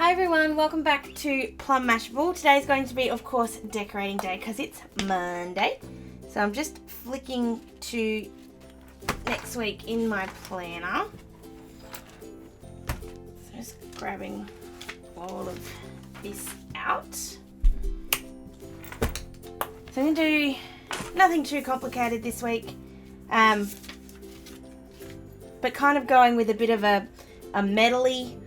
Hi everyone, welcome back to Plum Mashable. Today's going to be, of course, decorating day because it's Monday. So I'm just flicking to next week in my planner. So just grabbing all of this out. So I'm going to do nothing too complicated this week, but kind of going with a bit of a metally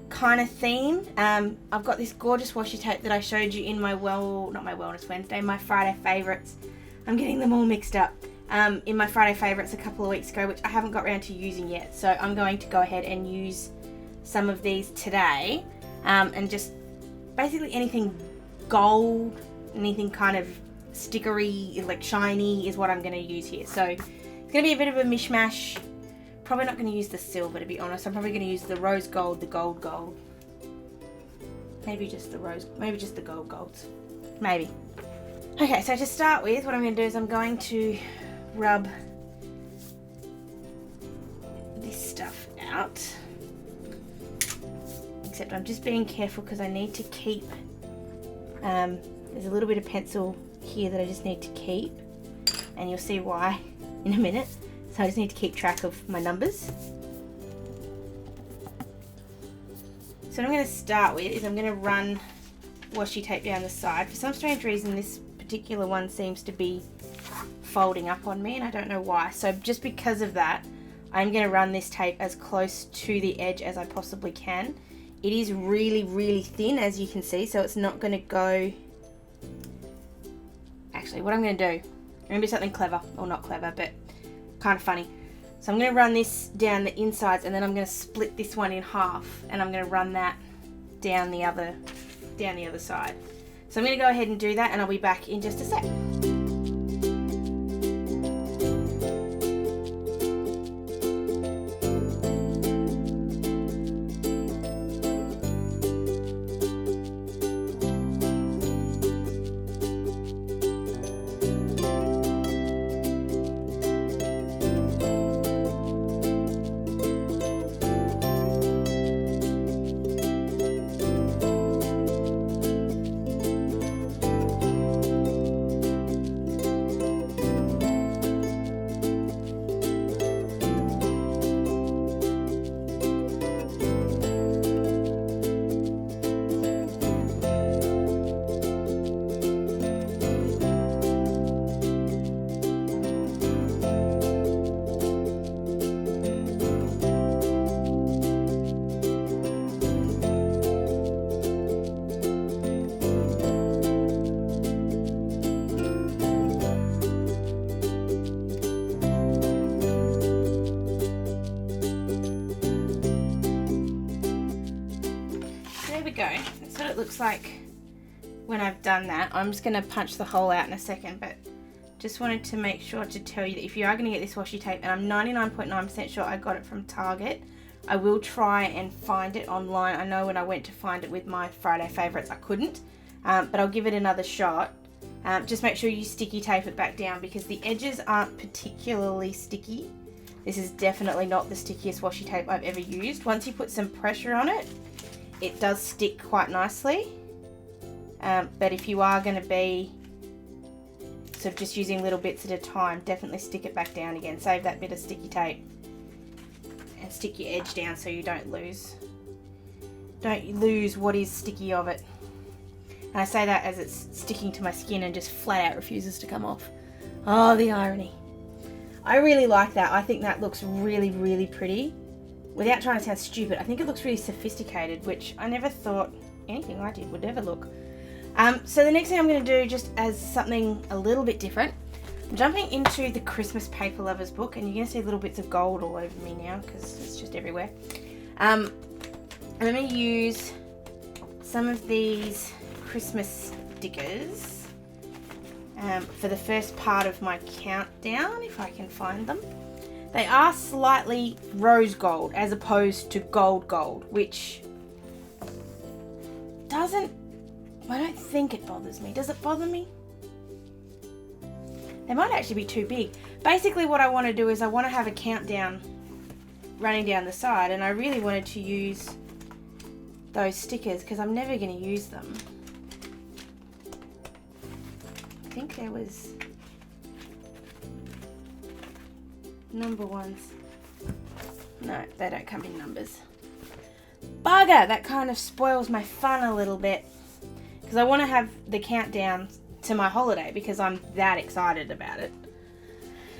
kind of theme. I've got this gorgeous washi tape that I showed you in my not my Wellness Wednesday, my Friday favourites. I'm getting them all mixed up. In my Friday favourites a couple of weeks ago, which I haven't got around to using yet. So I'm going to go ahead and use some of these today, and just basically anything gold, anything kind of stickery, like shiny, is what I'm going to use here. So it's going to be a bit of a mishmash. Probably not going to use the silver, to be honest. I'm probably going to use the rose gold, the gold. Maybe just the rose, maybe just the golds. Maybe. Okay, so to start with, what I'm going to do is I'm going to rub this stuff out. Except I'm just being careful because I need to keep, there's a little bit of pencil here that I just need to keep. And you'll see why in a minute. So I just need to keep track of my numbers. So what I'm going to start with is I'm going to run washi tape down the side. For some strange reason, this particular one seems to be folding up on me, and I don't know why. So just because of that, I'm going to run this tape as close to the edge as I possibly can. It is really, really thin, as you can see, so it's not going to go... Actually, what I'm going to do, I'm going to do something clever, or not clever, but kind of funny. So I'm going to run this down the insides, and then I'm going to split this one in half, and I'm going to run that down the other side. So I'm going to go ahead and do that, and I'll be back in just a sec. Go. That's what it looks like when I've done that. I'm just going to punch the hole out in a second, but just wanted to make sure to tell you that if you are going to get this washi tape, and I'm 99.9% sure I got it from Target, I will try and find it online. I know when I went to find it with my Friday favourites I couldn't, but I'll give it another shot. Just make sure you sticky tape it back down because the edges aren't particularly sticky. This is definitely not the stickiest washi tape I've ever used. Once you put some pressure on it, it does stick quite nicely, but if you are going to be sort of just using little bits at a time, definitely stick it back down again. Save that bit of sticky tape and stick your edge down so you don't lose what is sticky of it. And I say that as it's sticking to my skin and just flat out refuses to come off. Oh, the irony. I really like that. I think that looks really, really pretty. Without trying to sound stupid, I think it looks really sophisticated, which I never thought anything I did would ever look. So the next thing I'm going to do, just as something a little bit different, I'm jumping into the Christmas Paper Lovers book, and you're going to see little bits of gold all over me now because it's just everywhere. I'm going to use some of these Christmas stickers for the first part of my countdown, if I can find them. They are slightly rose gold as opposed to gold, which I don't think it bothers me. Does it bother me? They might actually be too big. Basically what I want to do is I want to have a countdown running down the side, and I really wanted to use those stickers because I'm never going to use them. I think there was number ones. No, they don't come in numbers. Bugger! That kind of spoils my fun a little bit because I want to have the countdown to my holiday because I'm that excited about it.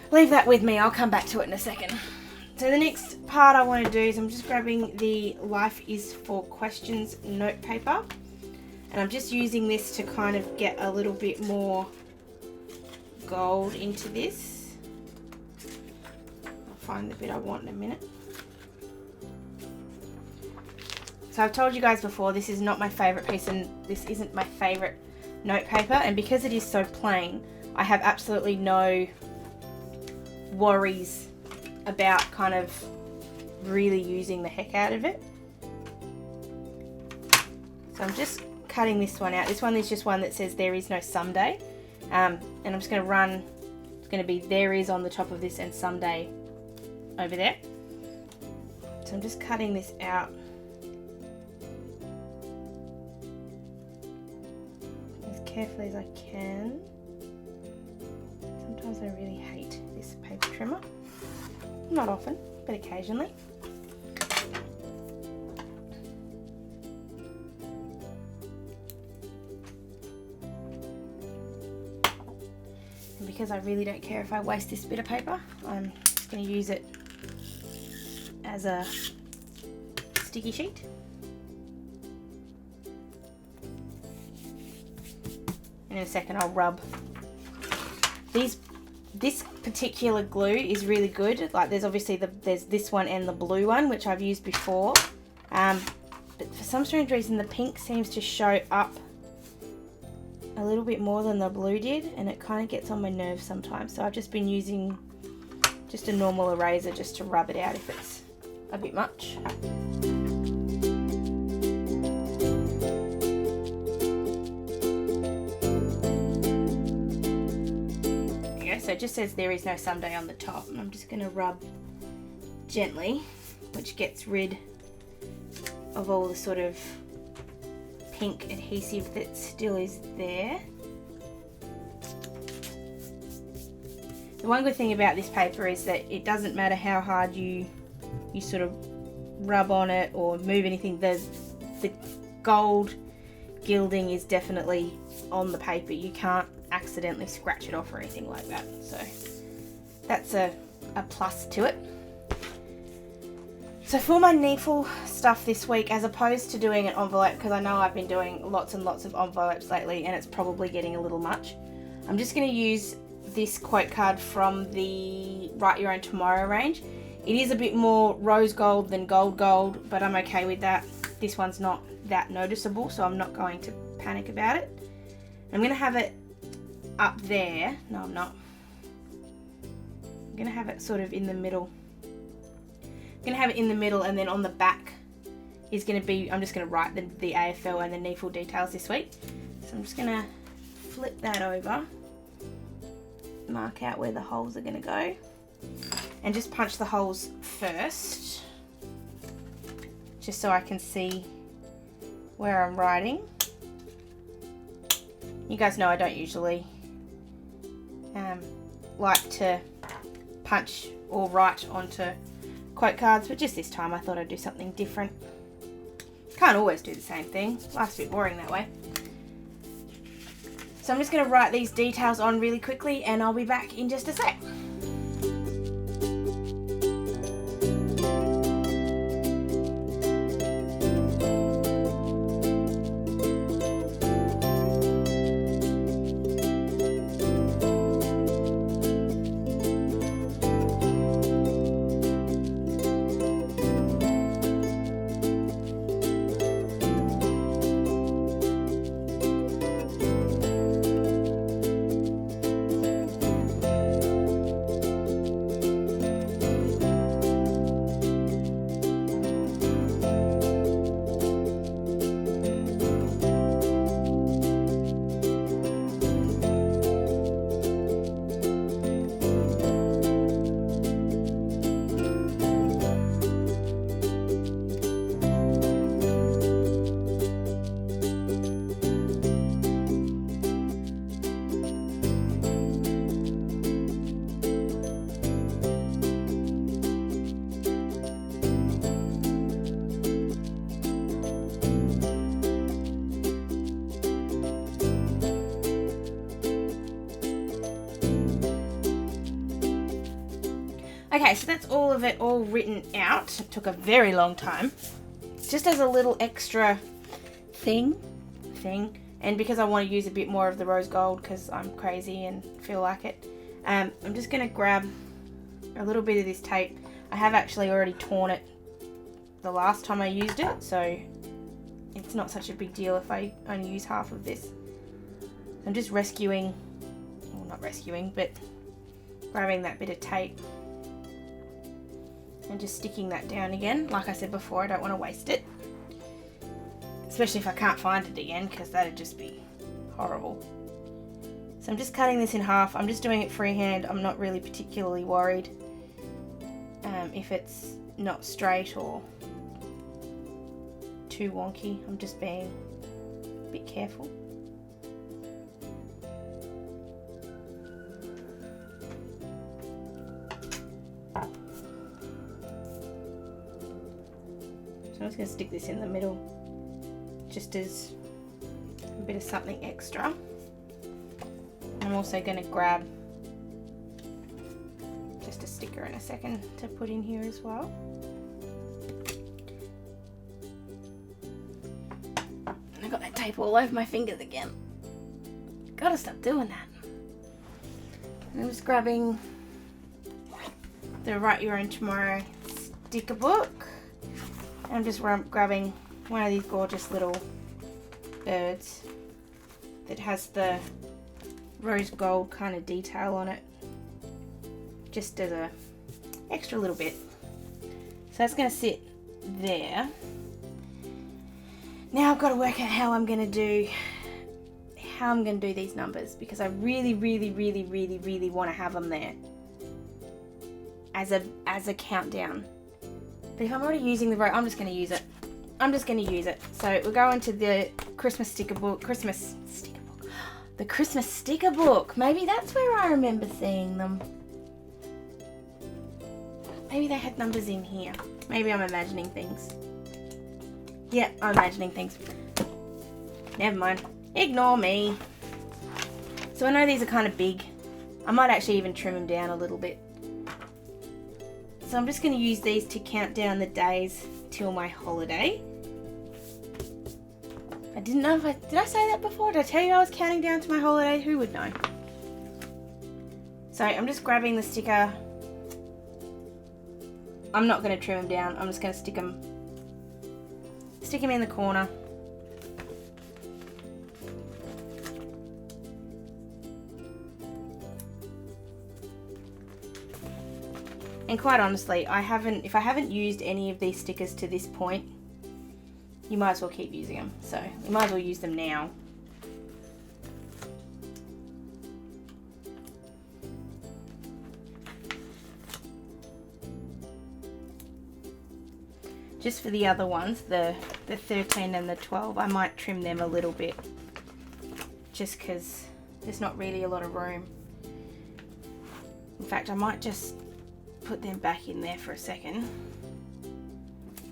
Leave that with me. I'll come back to it in a second. So the next part I want to do is I'm just grabbing the Life is for Questions note paper, and I'm just using this to kind of get a little bit more gold into this. I'll find the bit I want in a minute. So I've told you guys before, this is not my favourite piece and this isn't my favourite note paper, and because it is so plain, I have absolutely no worries about kind of really using the heck out of it. So I'm just cutting this one out. This one is just one that says there is no someday, and I'm just going to run, it's going to be there is on the top of this and someday over there. So I'm just cutting this out as carefully as I can. Sometimes I really hate this paper trimmer. Not often, but occasionally. And because I really don't care if I waste this bit of paper, I'm just going to use it as a sticky sheet. And in a second I'll rub these. This particular glue is really good. Like there's obviously there's this one and the blue one, which I've used before. But for some strange reason, the pink seems to show up a little bit more than the blue did, and it kind of gets on my nerves sometimes. So I've just been using just a normal eraser just to rub it out if it's a bit much. So it just says there is no someday on the top, and I'm just going to rub gently, which gets rid of all the sort of pink adhesive that still is there. The one good thing about this paper is that it doesn't matter how hard you sort of rub on it or move anything, the gold gilding is definitely on the paper. You can't accidentally scratch it off or anything like that, so that's a plus to it. So for my needful stuff this week, as opposed to doing an envelope, because I know I've been doing lots and lots of envelopes lately and it's probably getting a little much, I'm just going to use this quote card from the Write Your Own Tomorrow range. It is a bit more rose gold than gold, but I'm okay with that. This one's not that noticeable, so I'm not going to panic about it. I'm going to have it up there. No, I'm not. I'm going to have it sort of in the middle. I'm going to have it in the middle, and then on the back is going to be, I'm just going to write the AFL and the needful details this week. So I'm just going to flip that over, mark out where the holes are going to go, and just punch the holes first, just so I can see where I'm writing. You guys know I don't usually like to punch or write onto quote cards, but just this time I thought I'd do something different. Can't always do the same thing. Life's a bit boring that way. So I'm just going to write these details on really quickly and I'll be back in just a sec. Okay, so that's all of it all written out. It took a very long time. Just as a little extra thing. And because I want to use a bit more of the rose gold because I'm crazy and feel like it, I'm just going to grab a little bit of this tape. I have actually already torn it the last time I used it, so it's not such a big deal if I only use half of this. I'm just rescuing, well, not rescuing, but grabbing that bit of tape and just sticking that down again. Like I said before, I don't want to waste it, especially if I can't find it again, because that'd just be horrible. So I'm just cutting this in half. I'm just doing it freehand. I'm not really particularly worried if it's not straight or too wonky. I'm just being a bit careful. So I'm just going to stick this in the middle just as a bit of something extra. I'm also going to grab just a sticker in a second to put in here as well. And I got that tape all over my fingers again. Gotta stop doing that. And I'm just grabbing the Write Your Own Tomorrow sticker book. I'm just grabbing one of these gorgeous little birds that has the rose gold kind of detail on it, just as a extra little bit. So that's going to sit there. Now I've got to work out how I'm going to do these numbers, because I really want to have them there as a countdown. But if I'm already using the row, I'm just going to use it. So we'll go into the Christmas sticker book. The Christmas sticker book. Maybe that's where I remember seeing them. Maybe they had numbers in here. Maybe I'm imagining things. Yeah, I'm imagining things. Never mind. Ignore me. So I know these are kind of big. I might actually even trim them down a little bit. So I'm just going to use these to count down the days till my holiday. I didn't know did I say that before? Did I tell you I was counting down to my holiday? Who would know? So I'm just grabbing the sticker. I'm not going to trim them down. I'm just going to stick them in the corner. And quite honestly, if I haven't used any of these stickers to this point, you might as well keep using them. So you might as well use them now. Just for the other ones, the 13 and the 12, I might trim them a little bit, just because there's not really a lot of room. In fact, I might just put them back in there for a second,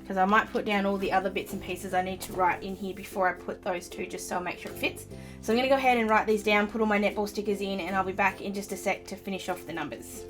because I might put down all the other bits and pieces I need to write in here before I put those two, just so I'll make sure it fits. So I'm going to go ahead and write these down, put all my netball stickers in, and I'll be back in just a sec to finish off the numbers.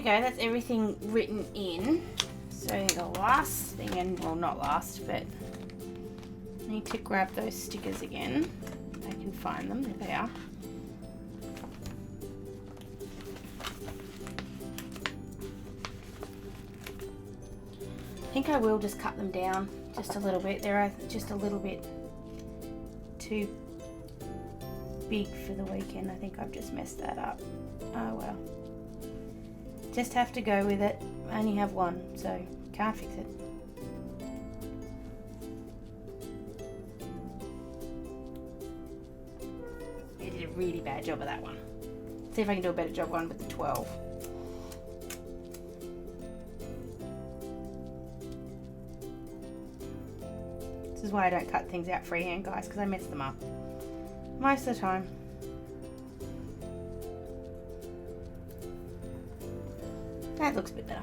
go, that's everything written in. So the last thing, and well, not last, but I need to grab those stickers again. I can find them, there they are. I think I will just cut them down just a little bit. They're just a little bit too big for the weekend. I think I've just messed that up. Oh well. Just have to go with it. I only have one, so can't fix it. I did a really bad job of that one. See if I can do a better job one with the 12. This is why I don't cut things out freehand, guys, because I mess them up most of the time. That looks a bit better.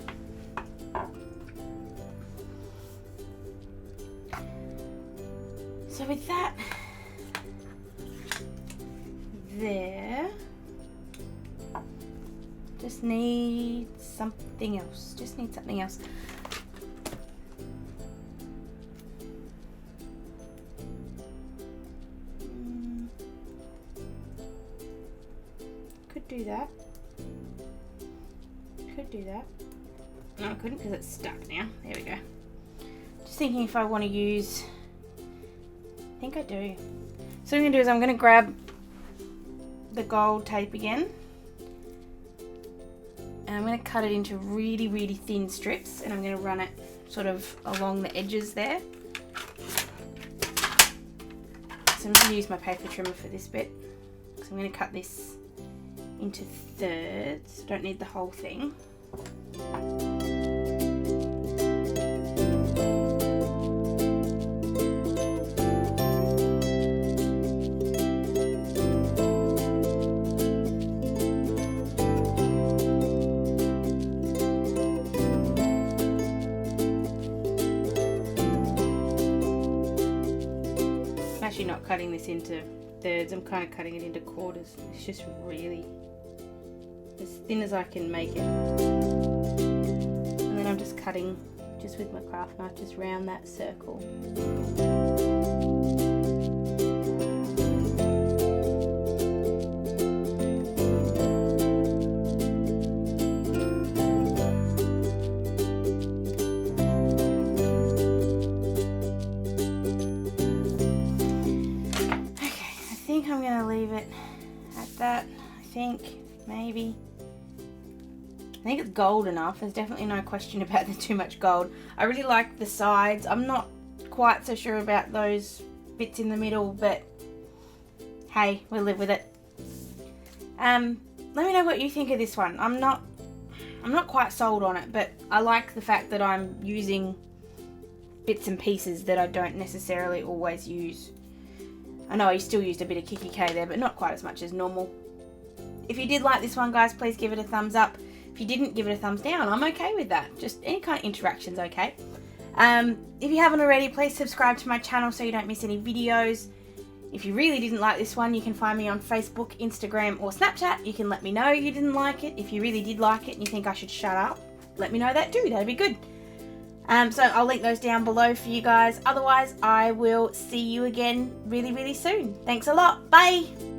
So with that there, just need something else. Just need something else. Could do that. Could do that. No, I couldn't because it's stuck now. There we go. Just thinking if I want to use, I think I do. So what I'm going to do is I'm going to grab the gold tape again. And I'm going to cut it into really, really thin strips. And I'm going to run it sort of along the edges there. So I'm going to use my paper trimmer for this bit. So I'm going to cut this into thirds. Don't need the whole thing. I'm actually not cutting this into thirds, I'm kind of cutting it into quarters. It's just really as thin as I can make it. And then I'm just cutting just with my craft knife just round that circle. Okay, I think I'm going to leave it at that. I think maybe. I think it's gold enough. There's definitely no question about there's too much gold. I really like the sides. I'm not quite so sure about those bits in the middle, but hey, we'll live with it. Let me know what you think of this one. I'm not quite sold on it, but I like the fact that I'm using bits and pieces that I don't necessarily always use. I know I still used a bit of Kikki.k there, but not quite as much as normal. If you did like this one, guys, please give it a thumbs up. If you didn't, give it a thumbs down. I'm okay with that. Just any kind of interaction's okay. If you haven't already, please subscribe to my channel so you don't miss any videos. If you really didn't like this one, you can find me on Facebook, Instagram, or Snapchat. You can let me know you didn't like it. If you really did like it and you think I should shut up, let me know that too. That'd be good. So I'll link those down below for you guys. Otherwise, I will see you again really, really soon. Thanks a lot. Bye.